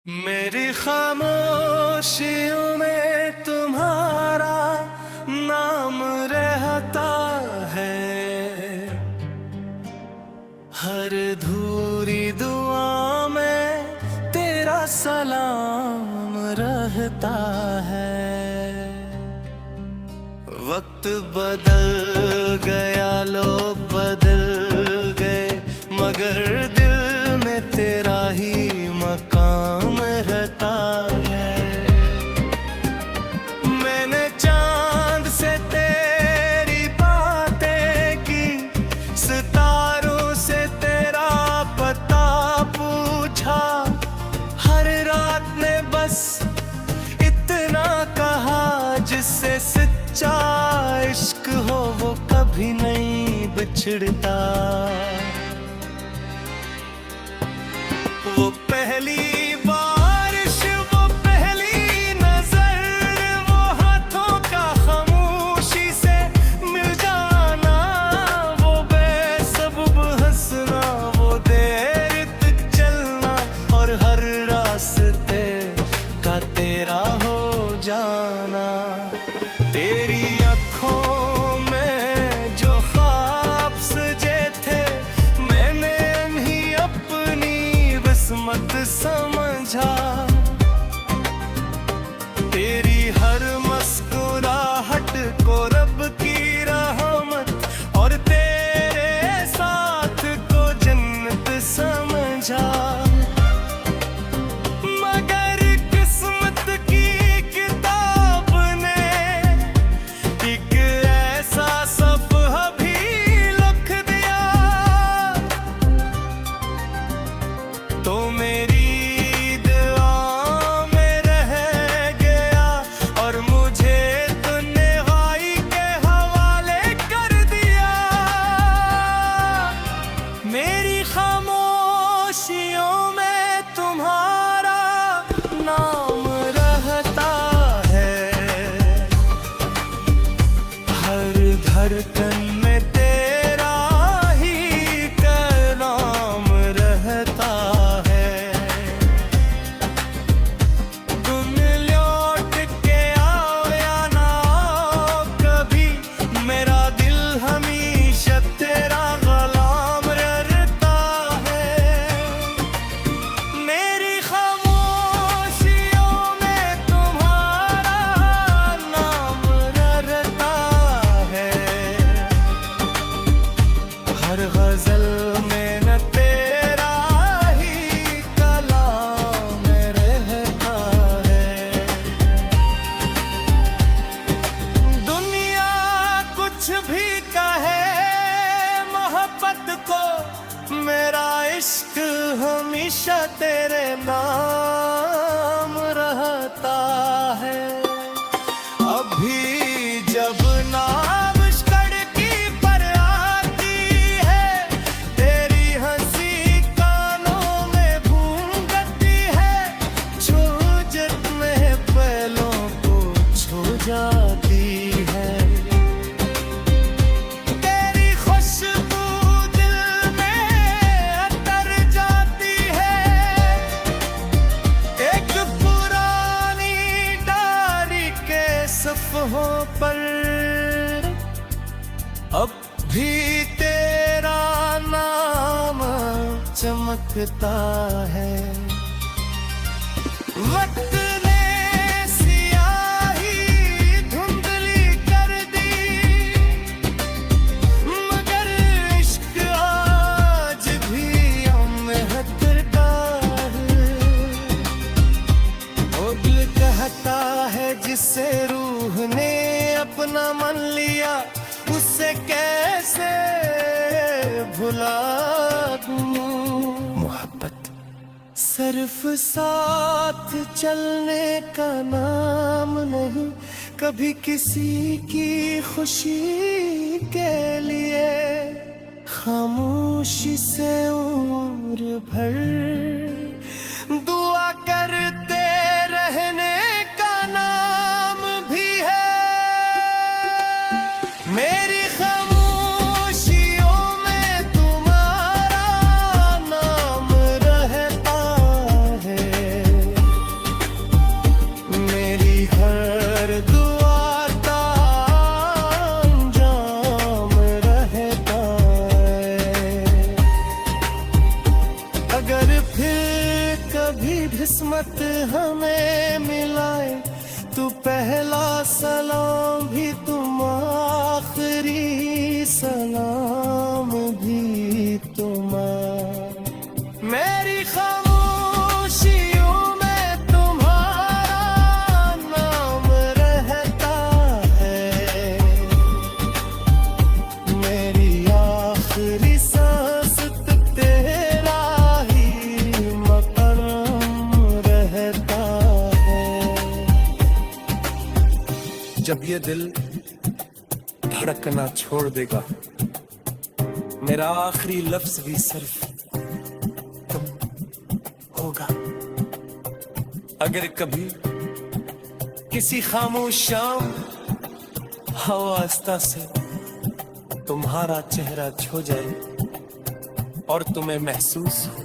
मेरी खामोशियों में तुम्हारा नाम रहता है, हर अधूरी दुआ में तेरा सलाम रहता है। वक्त बदल गया, लोग बदल गए, मगर दिल में तेरा ही मकाम रहता है। मैंने चांद से तेरी बातें की, सितारों से तेरा पता पूछा, हर रात ने बस इतना कहा, जिससे सच्चा इश्क हो वो कभी नहीं बिछड़ता। वो पहली बारिश, वो पहली नजर, वो हाथों का खामोशी से मिल जाना, वो बेसबब हंसना, वो देर तक चलना, और हर रास्ते का तेरा हो जाना। तेरी आँखों में जो ख्वाब सजे थे, मैंने उन्हीं अपनी किस्मत समझा। तेरी हर मुस्कुराहट को रब की रहमत, और तेरे साथ को जन्नत समझा। मगर किस्मत की किताब ने एक ऐसा सफ़हा भी लिख दिया, तो मेरी दुआ में रह गया, और मुझे तन्हाई के हवाले कर दिया। मेरी खामोशियों में तुम्हारा नाम रहता है, हर धड़कन में तेरा ही कलाम रहता है। तुम लौट के आओ या ना आओ कभी, मेरा दिल हमेशा तेरा गुलाम रहता है। मेरी खामोशियों में तुम्हारा नाम रहता है, हर गजल में न तेरा ही कलाम रहता है। दुनिया कुछ भी कहे मोहब्बत को, मेरा इश्क हमेशा तेरे नाम रहता है। अभी जब नाम की पर आती है, तेरी हंसी कानों में गूंजती है, छूजत में पहलों को छू जाती है। तेरी खुशबू दिल में उतर जाती है, एक पुरानी डायरी के सफ़हों पर अब भी तेरा नाम चमकता है। वक्त ने सियाही धुंधली कर दी, मगर इश्क आज भी अमर करता है। वो दिल कहता है जिसे रूह ने अपना मन लिया, उससे कैसे भुला दूं। मोहब्बत सिर्फ साथ चलने का नाम नहीं, कभी किसी की खुशी के लिए खामोशी से उम्र भर दुआ करते रहने का नाम भी है। मेरी खामोशियों में तुम्हारा नाम रहता है। कभी किस्मत हमें मिलाए, तू पहला सलाम भी तुम आखिरी सलाम भी तुम्हारा। मेरी खामोशियों में तुम्हारा नाम रहता है, मेरी आखिरी सांस तक तेरा ही मक़ाम रहता है। जब ये दिल धड़कना छोड़ देगा, मेरा आखिरी लफ्ज भी सिर्फ तुम होगा। अगर कभी किसी खामोश शाम हवा आस्ता से तुम्हारा चेहरा छू जाए और तुम्हें महसूस हो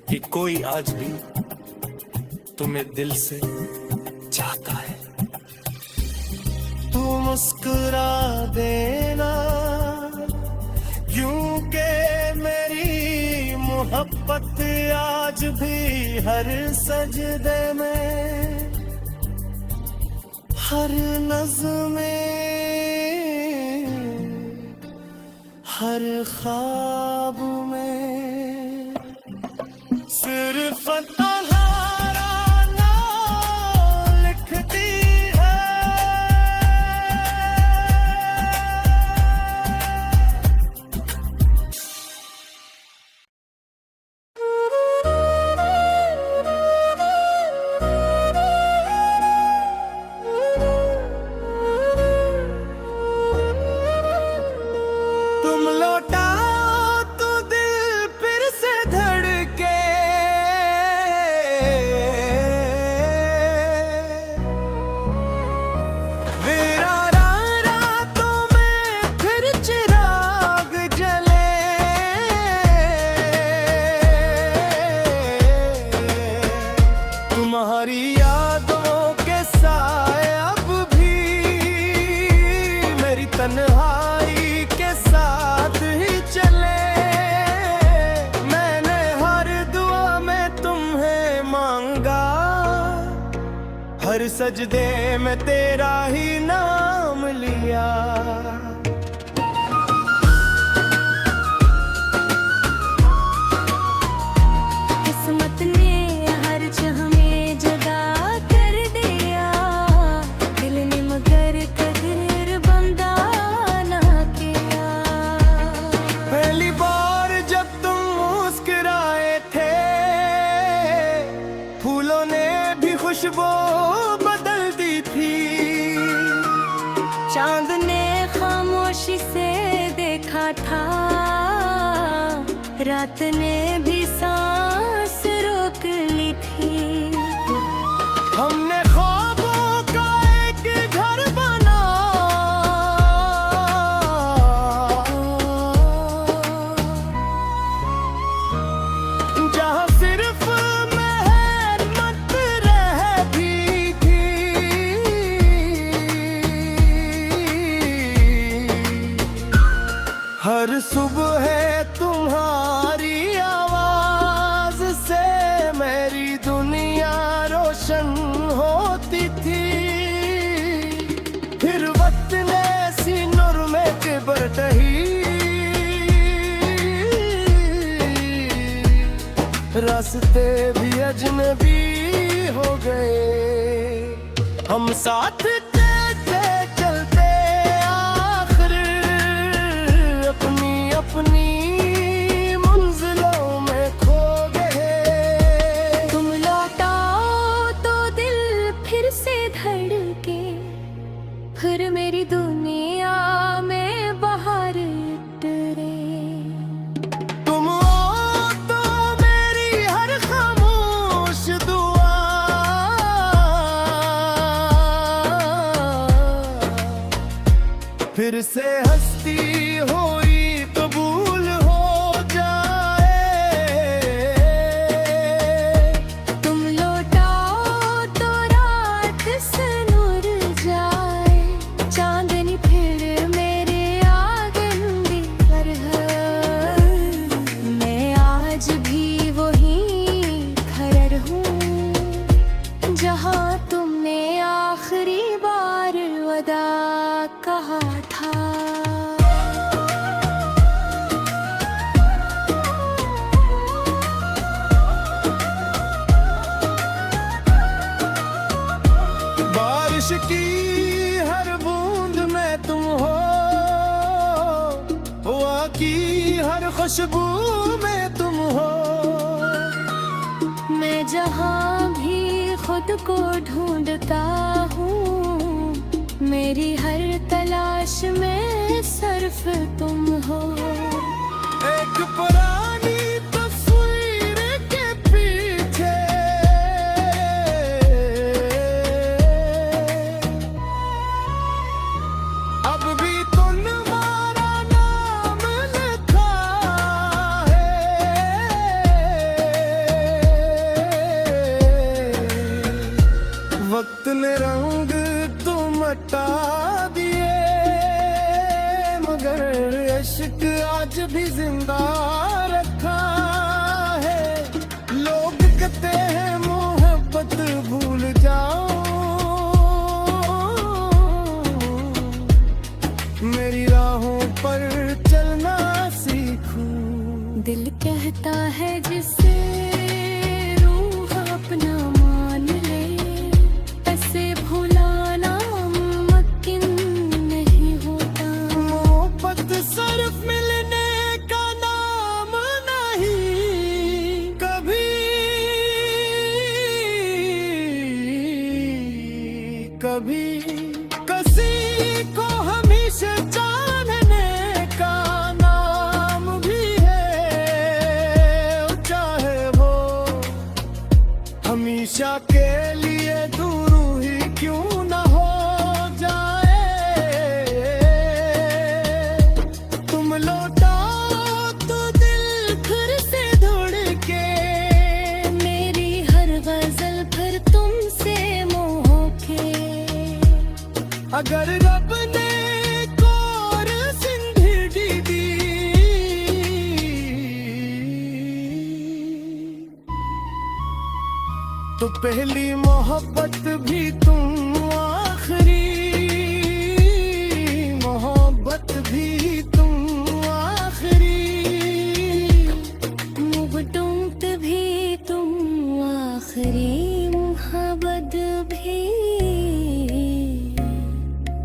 कि कोई आज भी तुम्हें दिल से चाहता है, तू मुस्कुरा देना, क्योंकि मेरी मोहब्बत आज भी हर सजदे में, हर नज़्म में, हर ख्वाब में सिर्फ तुम्हारा नाम लिखती है। तुम लौटाओ तो दिल फिर से धड़के, वीराना रातों में फिर चिराग जले, तुम्हारी यादों के साए अब भी मेरी तन्हाई के साथ ही चले। मैंने हर दुआ में तुम्हें मांगा, हर सजदे में तेरा ही नाम लिया। किस्मत ने हर जह में जगा कर दिया, दिल ने मगर कदर बंदा ना किया। पहली बार जब तुम मुस्कुराए थे, फूलों ने भी खुशबू बदल दी थी। चांद ने खामोशी से देखा था, रात ने भी सांस रोक ली थी। हमने ख्वाबों का एक घर बना, जहाँ सिर्फ मेहनत रहती थी। हर सुबह तुम्हारी आवाज से मेरी दुनिया रोशन होती थी। फिर वक्त ने सीनूर में किबर ढही, रास्ते भी अजनबी हो गए। हम साथ चलते चलते आखिर अपनी अपनी मंजिलों में खो गए। तुम लौटाओ तो दिल फिर से धड़के, फिर मेरी दुनिया में बाहर उतरे। तुम हो तो मेरी हर खामोश दुआ, फिर से हस्ती हुई कबूल हो जाए। तुम लौटाओ तो रात से नूर जाए, चांदनी फिर मेरे आंगन पर है। मैं आज भी वही खुशबू में तुम हो। मैं जहाँ भी खुद को ढूंढता हूँ, मेरी हर तलाश में सिर्फ तुम हो। एक पुरानी तस्वीर के पीछे अब भी तुम्हारा नाम लिखा है। वक्त ने रंग तुम हटा दिए, मगर इश्क आज भी जिंदा रखा है। लोग कहते हैं मोहब्बत भूल जाओ, मेरी राहों पर चलना सीखूं। दिल कहता है जिसे रूह अपना मान ले, ऐसे भुलाना मुमकिन नहीं होता। मोहब्बत सिर्फ मिलने का नाम नहीं, कभी कभी किसी को हमेशा जानने का नाम भी है। चाहे वो हमेशा के लिए दूर ही क्यों ना हो जाए। तुम लौटाओ तो दिल फिर से धड़के, मेरी हर गजल फिर तुमसे मोहके। अगर रब ने कोर जिंदगी दी, तो पहली मोहब्बत भी तुम, आखिरी मोहब्बत भी तुम, आखिरी मुबटुंत भी तुम, आखिरी मोहब्बत भी।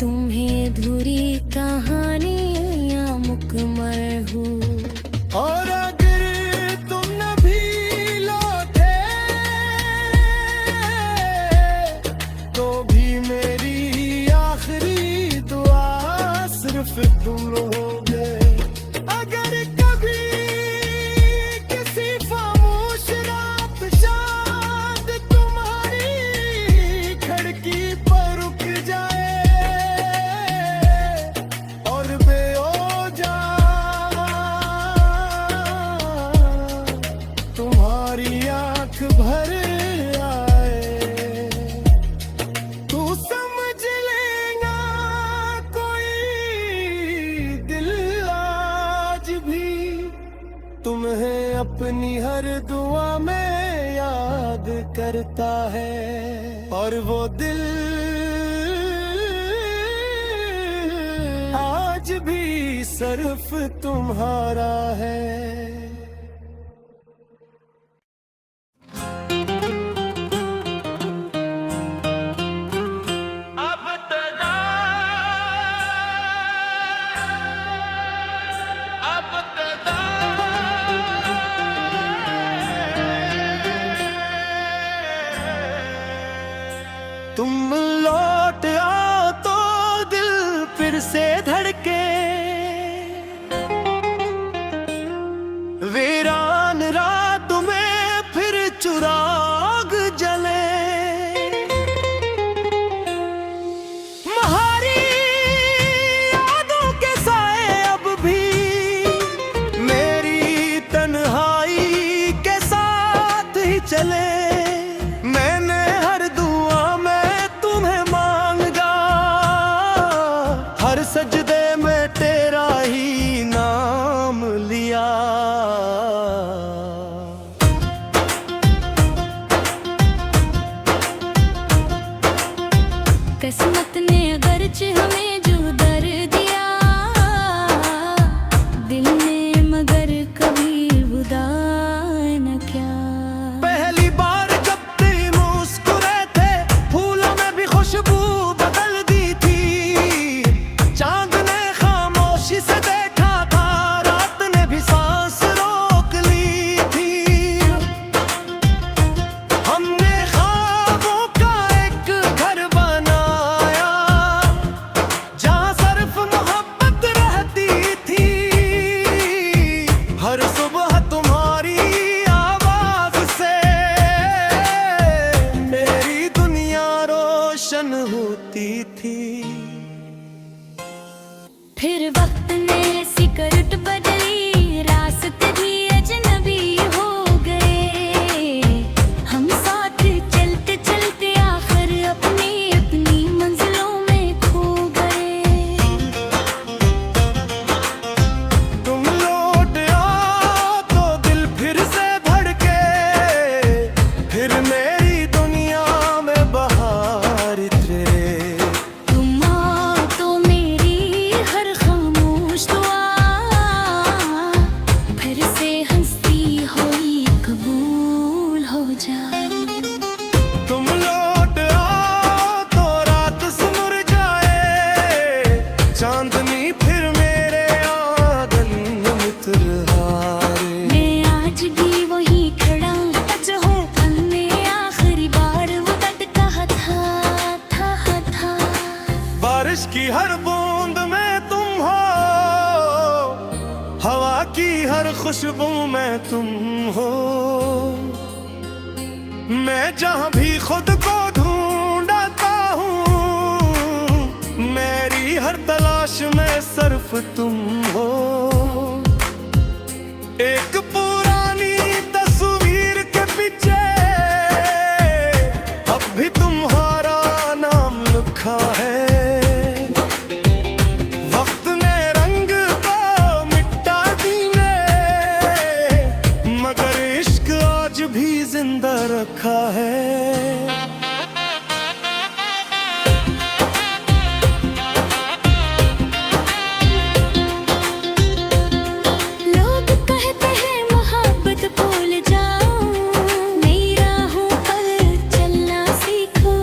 तुम्हें धुरी कहानियाँ मुकम्मल हूँ। और अगर तुम न भी लौटे तो भी मेरी आखिरी दुआ सिर्फ तुम लोगे। अगर कभी किसी खामोश रात शायद तुम्हारी खिड़की पर रुक जाए और बेओजा तुम्हारी आंख भर आए, तू समझ लेना कोई दिल आज भी तुम्हें अपनी हर दुआ में याद करता है। और वो दिल आज भी सिर्फ तुम्हारा है। तुम लौट आओ तो दिल फिर से धड़के, वीरान रात में फिर चिराग जले। तुम्हारी यादों के साए अब भी मेरी तन्हाई के साथ ही चले। मैंने हर दुआ में तुम्हें मांगा, हर सजदे में तेरा ही नाम लिया। किस्मत ने अगरचे हमें जो दर दिया, दिल ने मगर कभी बुदा न किया। पहली बार जब तुम मुस्कुराए थे, फूलों में भी खुशबू बदल दी थी। चांद ने खामोशी से देखा था, रात ने भी सांस करती थी। फिर वक्त ने सिकरट बदली, रास्ते भी अजनबी हो गए। हम साथ चलते चलते आखिर अपनी अपनी मंजिलों में खो गए। तुम लौट आओ तो दिल फिर से धड़के, फिर मेरी दुनिया में बहार उतरे। तुम आओ तो मेरी हर खामोश दुआ फिर से हंसती हुई कबूल हो जाए। तुम लौट आओ तो रात सुमुर जाए, चांदनी फिर मेरे आंगन में उतरहारे। मैं आज भी वही खड़ा जो हमने आखिरी बार वो दर्द कहा था। बारिश की हर बूंद में तुम हो, हवा की हर खुशबू में तुम हो। मैं जहां भी खुद को ढूंढता हूँ, मेरी हर तलाश में सिर्फ तुम हो। एक पुरानी तस्वीर के पीछे अब भी तुम्हारा नाम लिखा है। वक्त ने रंग को मिटा दिए, मगर इश्क आज भी जिंदा रखा है। लोग कहते हैं मोहब्बत भूल जाओ, नई राहों पर चलना सीखो,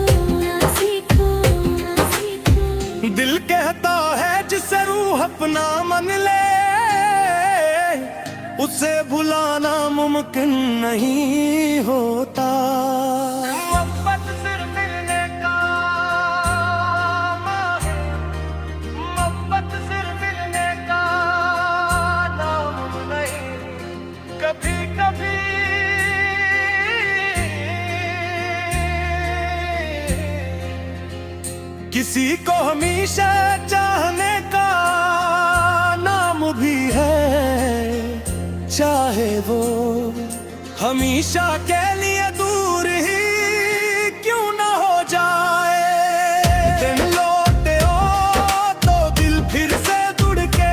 सीखो, सीखो। दिल कहता है जिसे रूह अपना मन ले, उसे भुलाना मुमकिन नहीं होता। मोहब्बत सिर्फ मिलने का नाम है, मोहब्बत सिर्फ मिलने का नाम नहीं। कभी कभी किसी को हमेशा चाहने का नाम भी है, चाहे वो हमेशा के लिए दूर ही क्यों ना हो जाए। दिन लौटे हो तो दिल फिर से जुड़ के,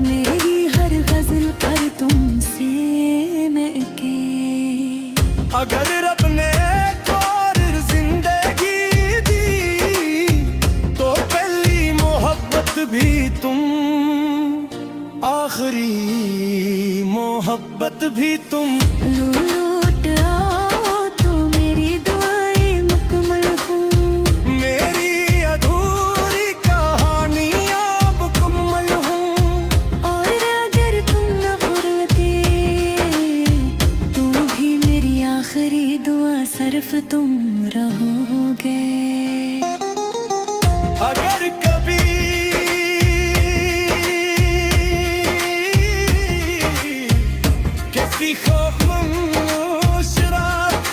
मेरी हर गजल पर तुमसे महके। अगर रब ने एक और जिंदगी दी, तो पहली मोहब्बत भी तुम, आखिरी मोहब्बत भी तुम। लौट आओ तो मेरी दुआएं मुकम्मल हो, मेरी अधूरी कहानियां मुकम्मल हो। और अगर तुम न फुर्ते तो भी मेरी आखिरी दुआ सिर्फ तुम रहोगे। अगर कभी किसी खामोश रात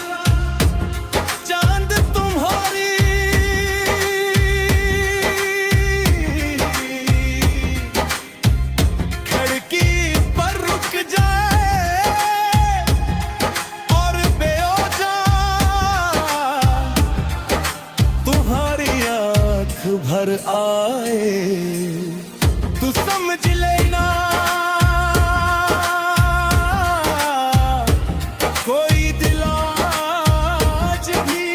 चांद तुम्हारी खिड़की पर रुक जाए, और बेवजह तुम्हारी आंख भर आए, तू समझ लेना कोई दिल आज भी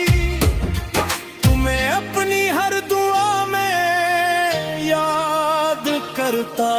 तुम्हें अपनी हर दुआ में याद करता